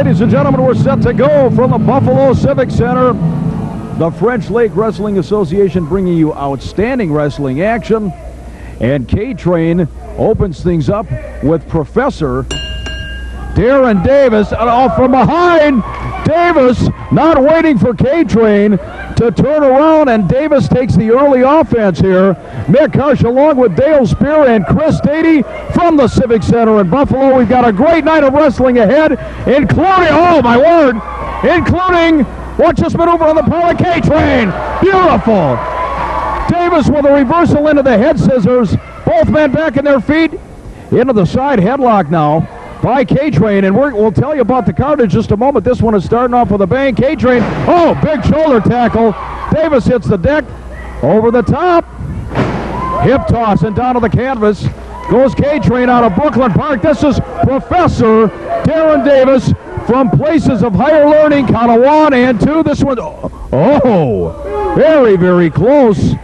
Ladies and gentlemen, we're set to go from the Buffalo Civic Center. The French Lake Wrestling Association bringing you outstanding wrestling action. And K-Train opens things up with Professor Darin Davis. Off from behind. Davis not waiting for K-Train to turn around, and Davis takes the early offense here. Mick Karch along with Dale Spear and Chris Dady from the Civic Center in Buffalo. We've got a great night of wrestling ahead, including, oh my word, including what just maneuver on the part of K-Train. Beautiful. Davis with a reversal into the head scissors. Both men back in their feet. Into the side headlock now by K-Train, and we'll tell you about the card in just a moment. This one is starting off with a bang. K-Train, oh, big shoulder tackle. Davis hits the deck, over the top. Hip toss and down to the canvas. Goes K-Train out of Brooklyn Park. This is Professor Darin Davis from places of higher learning, count of 1 and 2. This one, oh, very, very close.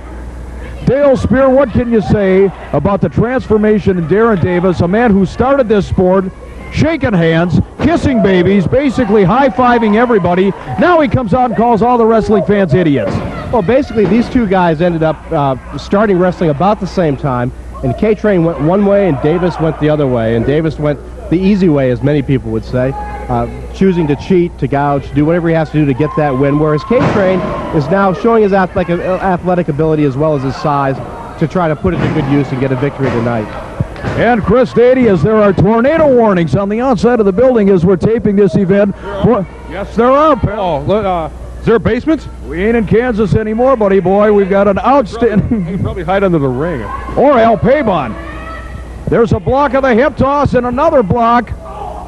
Dale Spear, what can you say about the transformation in Darin Davis, a man who started this sport shaking hands, kissing babies, basically high-fiving everybody. Now he comes out and calls all the wrestling fans idiots. Well, basically, these two guys ended up starting wrestling about the same time, and K-Train went one way and Davis went the other way, and Davis went the easy way, as many people would say, choosing to cheat, to gouge, do whatever he has to do to get that win, whereas K-Train is now showing his athletic ability as well as his size to try to put it to good use and get a victory tonight. And Chris Dady, as there are tornado warnings on the outside of the building as we're taping this event. Yes, there are, pal. Is there a basement? We ain't in Kansas anymore, buddy boy. We've got an outstanding... You can probably hide under the ring. Or El Pabon. There's a block of the hip toss and another block.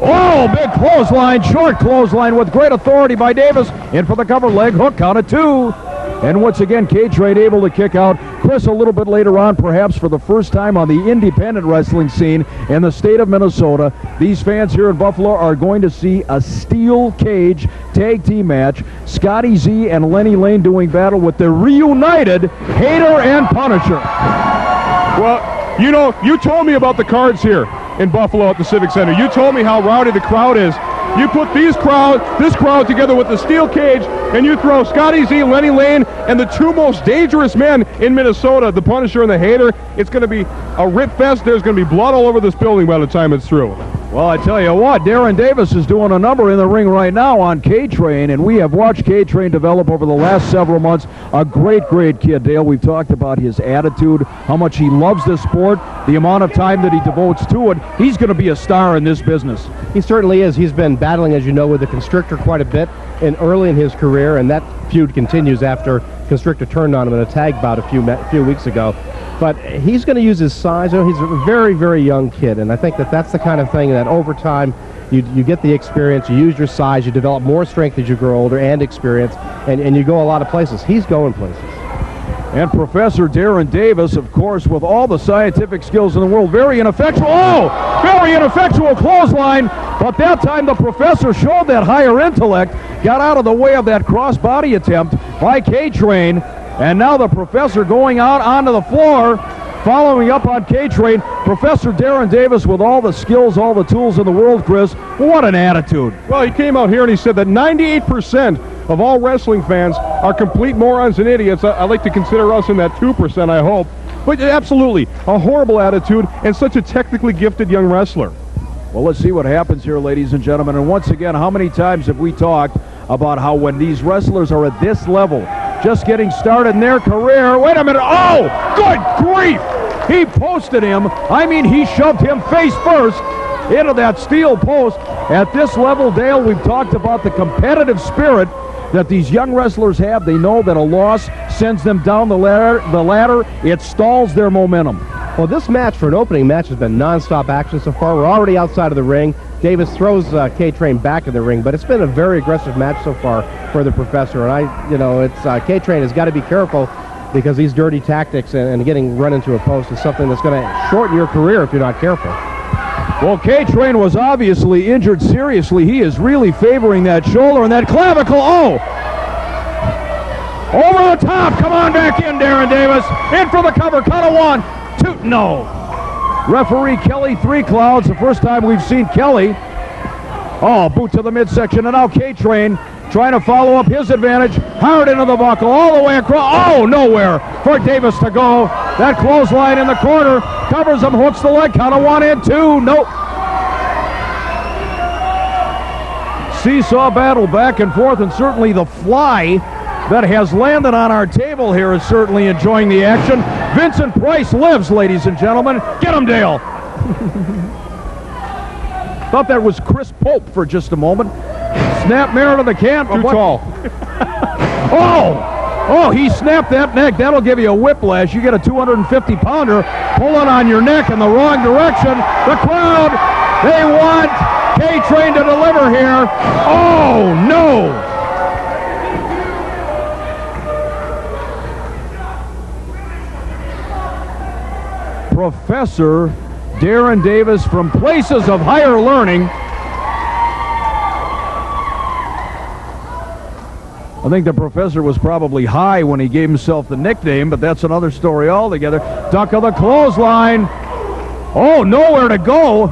Oh, big clothesline, short clothesline with great authority by Davis. In for the cover, leg hook, count of 2. And once again, K-Train able to kick out. Chris, a little bit later on, perhaps for the first time on the independent wrestling scene in the state of Minnesota, these fans here in Buffalo are going to see a steel cage tag team match. Scotty Z and Lenny Lane doing battle with the reunited Hater and Punisher. Well, you know, you told me about the cards here in Buffalo at the Civic Center. You told me how rowdy the crowd is. You put this crowd together with the steel cage, and you throw Scotty Z, Lenny Lane, and the two most dangerous men in Minnesota, the Punisher and the Hater. It's going to be a rip fest. There's going to be blood all over this building by the time it's through. Well, I tell you what, Darin Davis is doing a number in the ring right now on K-Train, and we have watched K-Train develop over the last several months. A great, great kid, Dale. We've talked about his attitude, how much he loves this sport, the amount of time that he devotes to it. He's going to be a star in this business. He certainly is. He's been battling, as you know, with the Constrictor quite a bit early in his career, and that feud continues after Constrictor turned on him in a tag bout a few weeks ago. But he's going to use his size. You know, he's a very, very young kid, and I think that that's the kind of thing that over time you get the experience, you use your size, you develop more strength as you grow older and experience, and you go a lot of places. He's going places. And Professor Darin Davis, of course, with all the scientific skills in the world, very ineffectual. Oh, very ineffectual clothesline. But that time the Professor showed that higher intellect, got out of the way of that cross-body attempt by K-Train. And now the Professor going out onto the floor, following up on K-Train. Professor Darin Davis with all the skills, all the tools in the world, Chris. What an attitude. Well, he came out here and he said that 98% of all wrestling fans are complete morons and idiots. I like to consider us in that 2%, I hope. But absolutely, a horrible attitude and such a technically gifted young wrestler. Well, let's see what happens here, ladies and gentlemen. And once again, how many times have we talked about how when these wrestlers are at this level, just getting started in their career. Wait a minute. Oh, good grief. He posted him. I mean, he shoved him face first into that steel post. At this level, Dale, we've talked about the competitive spirit that these young wrestlers have. They know that a loss sends them down the ladder. It stalls their momentum. Well, this match, for an opening match, has been non-stop action so far. We're already outside of the ring. Davis throws K-Train back in the ring, but it's been a very aggressive match so far for the Professor. And K-Train has got to be careful because these dirty tactics and getting run into a post is something that's going to shorten your career if you're not careful. Well, K-Train was obviously injured seriously. He is really favoring that shoulder and that clavicle. Oh! Over the top. Come on back in, Darin Davis. In for the cover. Count of 1, 2, no. Referee Kelly Three Clouds, the first time we've seen Kelly. Oh, boot to the midsection, and now K-Train trying to follow up his advantage. Hard into the buckle, all the way across. Oh, nowhere for Davis to go. That clothesline in the corner covers him, hooks the leg. Count of 1 and 2. Nope. Seesaw battle back and forth, and certainly the fly that has landed on our table here is certainly enjoying the action. Vincent Price lives, ladies and gentlemen. Get him, Dale. Thought that was Chris Pope for just a moment. Snap mirror to the can. Too tall. Oh, he snapped that neck. That'll give you a whiplash. You get a 250-pounder pulling on your neck in the wrong direction. The crowd, they want K-Train to deliver here. Oh, no. Professor Darin Davis from places of higher learning. I think the Professor was probably high when he gave himself the nickname, but that's another story altogether. Duck of the clothesline. Oh, nowhere to go.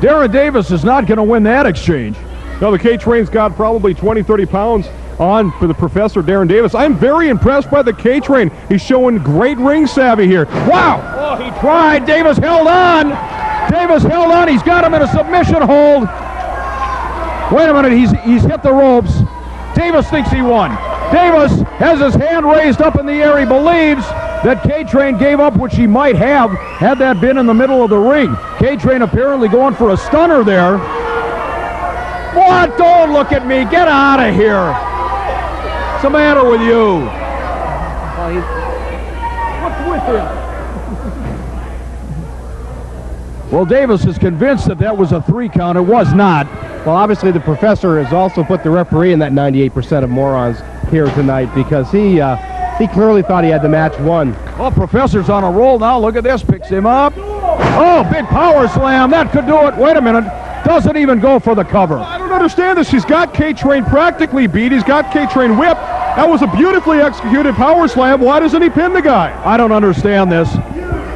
Darin Davis is not going to win that exchange. No, the K-Train's got probably 20, 30 pounds on for the Professor Darin Davis. I'm very impressed by the K-Train. He's showing great ring savvy here. Wow! Oh, he tried. Davis held on. Davis held on. He's got him in a submission hold. Wait a minute. He's hit the ropes. Davis thinks he won. Davis has his hand raised up in the air. He believes that K-Train gave up, which he might have had that been in the middle of the ring. K-Train apparently going for a stunner there. What? Don't look at me. Get out of here. What's the matter with you? What's with him? Well, Davis is convinced that was a 3 count. It was not. Well, obviously the Professor has also put the referee in that 98% of morons here tonight because he clearly thought he had the match won. Well, Professor's on a roll now. Look at this. Picks him up. Oh, big power slam. That could do it. Wait a minute. Doesn't even go for the cover. I don't understand this. He's got K-Train practically beat. He's got K-Train whipped. That was a beautifully executed power slam. Why doesn't he pin the guy? I don't understand this.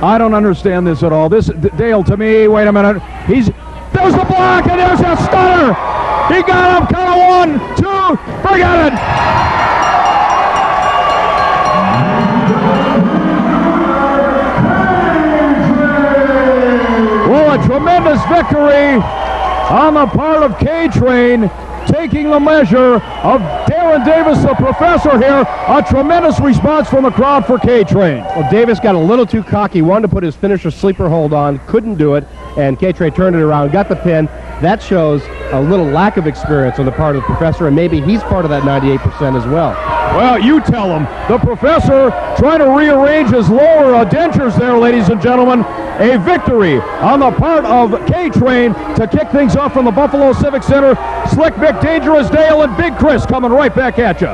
I don't understand this at all. This, Dale, to me, wait a minute. There's the block, and there's a stunner. He got him. Count of 1, 2. Forget it. Well, a tremendous victory on the part of K-Train, taking the measure of Darin Davis, the professor here. A tremendous response from the crowd for K-Train. Well, Davis got a little too cocky, wanted to put his finisher sleeper hold on, couldn't do it, and K-Train turned it around, got the pin. That shows a little lack of experience on the part of the professor, and maybe he's part of that 98% as well. Well, you tell him. The professor trying to rearrange his lower dentures there, ladies and gentlemen. A victory on the part of K-Train to kick things off from the Buffalo Civic Center. Slick Mick, Dangerous Dale, and Big Chris coming right back at you.